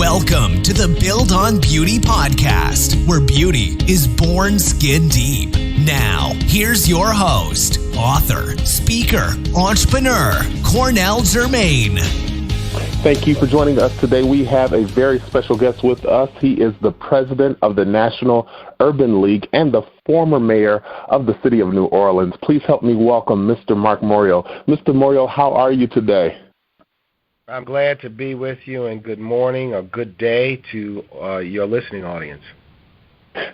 Welcome to the Build on Beauty podcast, where beauty is born skin deep. Now, here's your host, author, speaker, entrepreneur, Cornell Jermaine. Thank you for joining us today. We have a very special guest with us. He is the president of the National Urban League and the former mayor of the city of New Orleans. Please help me welcome Mr. Marc Morial. Mr. Morial, how are you today? I'm glad to be with you, and good morning or good day to your listening audience.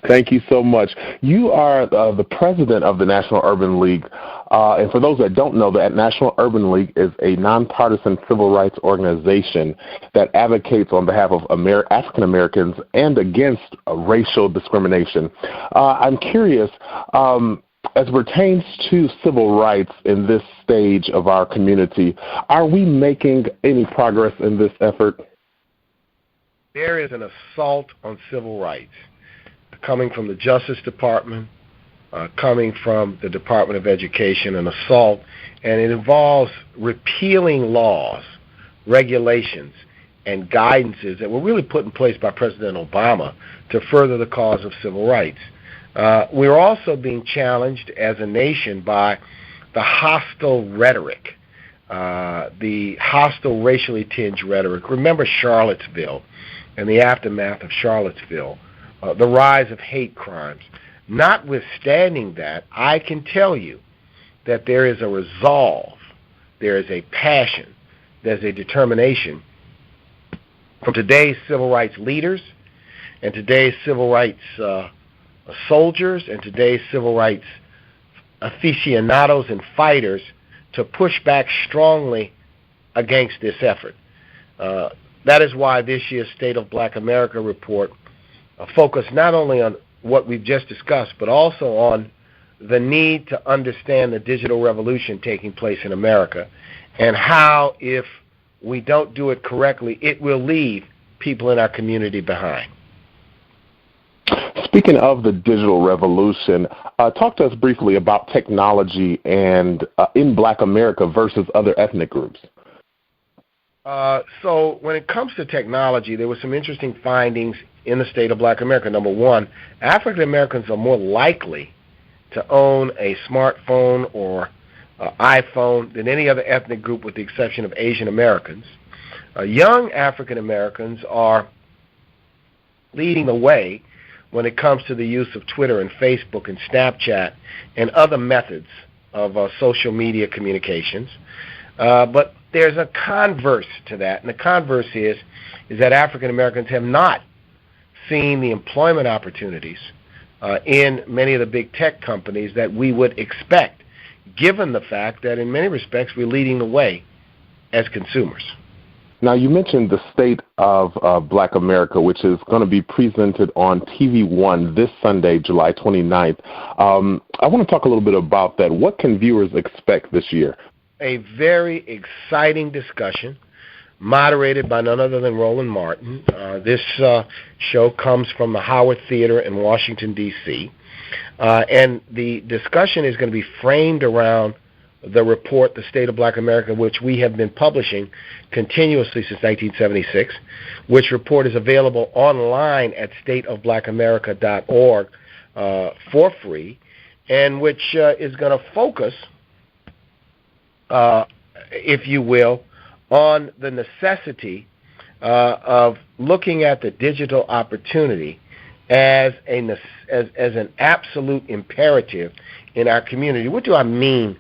Thank you so much. You are the president of the National Urban League. And for those that don't know, the National Urban League is a nonpartisan civil rights organization that advocates on behalf of African Americans and against racial discrimination. I'm curious, as it pertains to civil rights in this stage of our community, are we making any progress in this effort? There is an assault on civil rights coming from the Justice Department, coming from the Department of Education, an assault, and it involves repealing laws, regulations, and guidances that were really put in place by President Obama to further the cause of civil rights. We're also being challenged as a nation by the hostile rhetoric, the hostile racially tinged rhetoric. Remember Charlottesville and the aftermath of Charlottesville, the rise of hate crimes. Notwithstanding that, I can tell you that there is a resolve, there is a passion, there's a determination from today's civil rights leaders and today's civil rights soldiers and today's civil rights aficionados and fighters to push back strongly against this effort. That is why this year's State of Black America report focused not only on what we've just discussed, but also on the need to understand the digital revolution taking place in America and how, if we don't do it correctly, it will leave people in our community behind. Speaking of the digital revolution, talk to us briefly about technology and in Black America versus other ethnic groups. So when it comes to technology, there were some interesting findings in the state of Black America. Number one, African Americans are more likely to own a smartphone or iPhone than any other ethnic group with the exception of Asian Americans. Young African Americans are leading the way when it comes to the use of Twitter and Facebook and Snapchat and other methods of social media communications. But there's a converse to that, and the converse is that African Americans have not seen the employment opportunities in many of the big tech companies that we would expect, given the fact that in many respects we're leading the way as consumers. Now, you mentioned the State of Black America, which is going to be presented on TV One this Sunday, July 29th. I want to talk a little bit about that. What can viewers expect this year? A very exciting discussion moderated by none other than Roland Martin. This show comes from the Howard Theater in Washington, D.C., and the discussion is going to be framed around the report, The State of Black America, which we have been publishing continuously since 1976, which report is available online at stateofblackamerica.org for free, and which is going to focus, if you will, on the necessity of looking at the digital opportunity as an absolute imperative in our community. What do I mean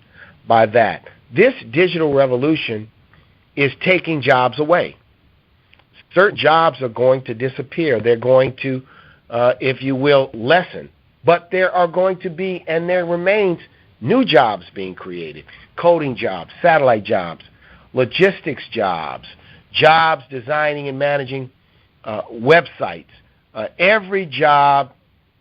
by that? This digital revolution is taking jobs away. Certain jobs are going to disappear. They're going to, if you will, lessen. But there are going to be, and there remains, new jobs being created. Coding jobs, satellite jobs, logistics jobs, jobs designing and managing websites. Every job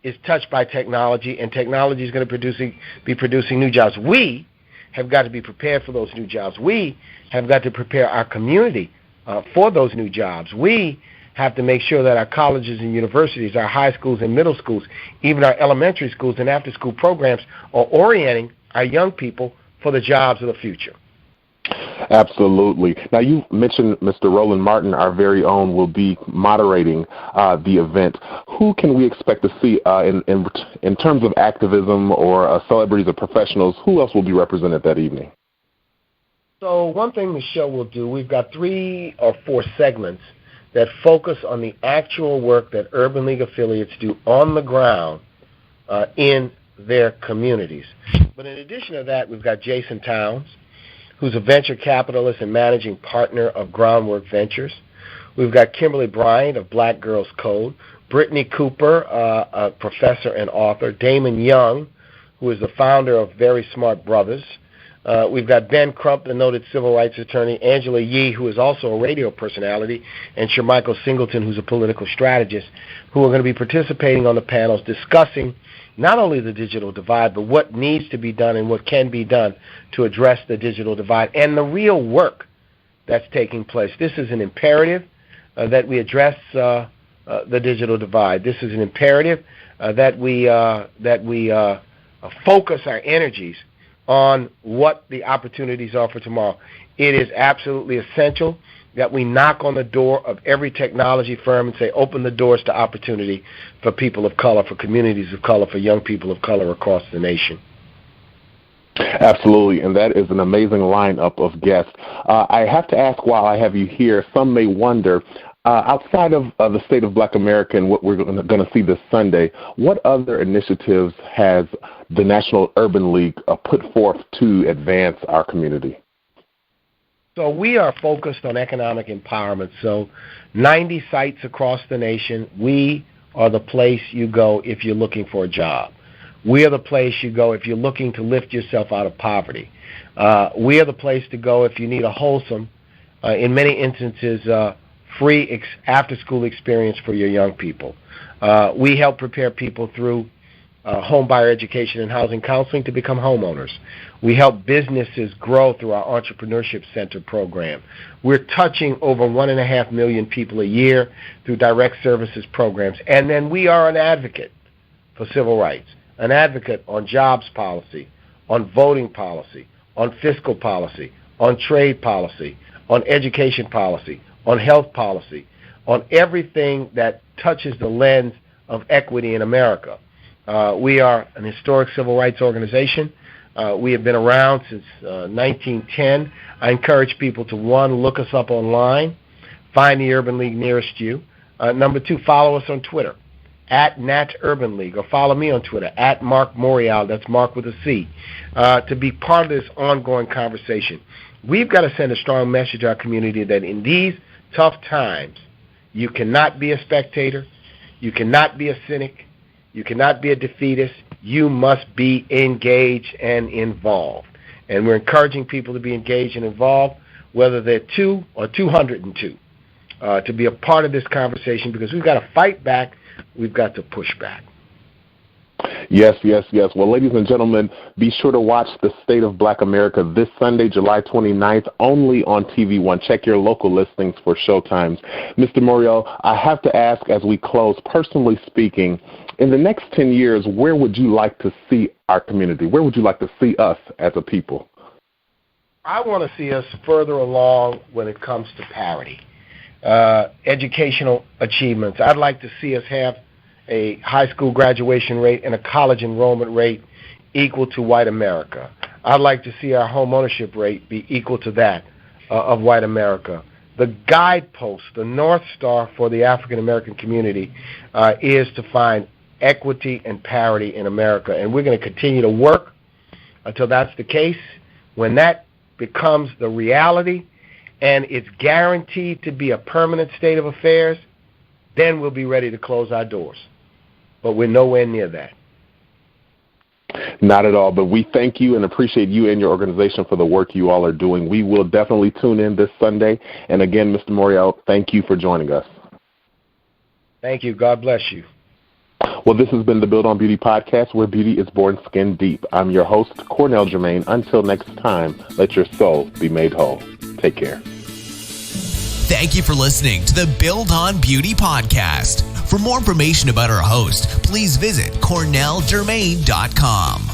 is touched by technology, and technology is going to be producing new jobs. We have got to be prepared for those new jobs. We have got to prepare our community for those new jobs. We have to make sure that our colleges and universities, our high schools and middle schools, even our elementary schools and after-school programs are orienting our young people for the jobs of the future. Absolutely. Now, you mentioned Mr. Roland Martin, our very own, will be moderating the event. Who can we expect to see in terms of activism or celebrities or professionals? Who else will be represented that evening? So one thing the show will do, we've got 3 or 4 segments that focus on the actual work that Urban League affiliates do on the ground in their communities. But in addition to that, we've got Jason Towns, who's a venture capitalist and managing partner of Groundwork Ventures. We've got Kimberly Bryant of Black Girls Code, Brittany Cooper, a professor and author, Damon Young, who is the founder of Very Smart Brothers. We've got Ben Crump, the noted civil rights attorney, Angela Yee, who is also a radio personality, and Shermichael Singleton, who's a political strategist, who are going to be participating on the panels discussing not only the digital divide, but what needs to be done and what can be done to address the digital divide and the real work that's taking place. This is an imperative that we address the digital divide. This is an imperative that we focus our energies on what the opportunities are for tomorrow. It is absolutely essential that we knock on the door of every technology firm and say, open the doors to opportunity for people of color, for communities of color, for young people of color across the nation. Absolutely, and that is an amazing lineup of guests. I have to ask while I have you here, some may wonder, outside of the state of Black America and what we're going to see this Sunday, what other initiatives has the National Urban League put forth to advance our community? So we are focused on economic empowerment. So 90 sites across the nation, we are the place you go if you're looking for a job. We are the place you go if you're looking to lift yourself out of poverty. We are the place to go if you need a wholesome, in many instances, free after-school experience for your young people. We help prepare people through home buyer education and housing counseling to become homeowners. We help businesses grow through our Entrepreneurship Center program. We're touching over 1.5 million people a year through direct services programs. And then we are an advocate for civil rights, an advocate on jobs policy, on voting policy, on fiscal policy, on trade policy, on education policy, on health policy, on everything that touches the lens of equity in America. We are an historic civil rights organization. We have been around since 1910. I encourage people to, 1, look us up online, find the Urban League nearest you. Number 2, follow us on Twitter, @NatUrbanLeague, or follow me on Twitter, @Marc Morial, that's Mark with a C, to be part of this ongoing conversation. We've got to send a strong message to our community that in these tough times, you cannot be a spectator, you cannot be a cynic, you cannot be a defeatist. You must be engaged and involved. And we're encouraging people to be engaged and involved, whether they're 2 or 202, to be a part of this conversation, because we've got to fight back, we've got to push back. Yes, yes, yes. Well, ladies and gentlemen, be sure to watch The State of Black America this Sunday, July 29th, only on TV One. Check your local listings for showtimes. Mr. Morial, I have to ask as we close, personally speaking, in the next 10 years, where would you like to see our community? Where would you like to see us as a people? I want to see us further along when it comes to parity, educational achievements. I'd like to see us have a high school graduation rate and a college enrollment rate equal to white America. I'd like to see our home ownership rate be equal to that of white America. The guidepost, the North Star for the African American community is to find equity and parity in America. And we're going to continue to work until that's the case. When that becomes the reality and it's guaranteed to be a permanent state of affairs, then we'll be ready to close our doors. But we're nowhere near that. Not at all, but we thank you and appreciate you and your organization for the work you all are doing. We will definitely tune in this Sunday. And again, Mr. Morial, thank you for joining us. Thank you. God bless you. Well, this has been the Build on Beauty podcast, where beauty is born skin deep. I'm your host, Cornell Jermaine. Until next time, let your soul be made whole. Take care. Thank you for listening to the Build on Beauty podcast. For more information about our host, please visit cornelljermaine.com.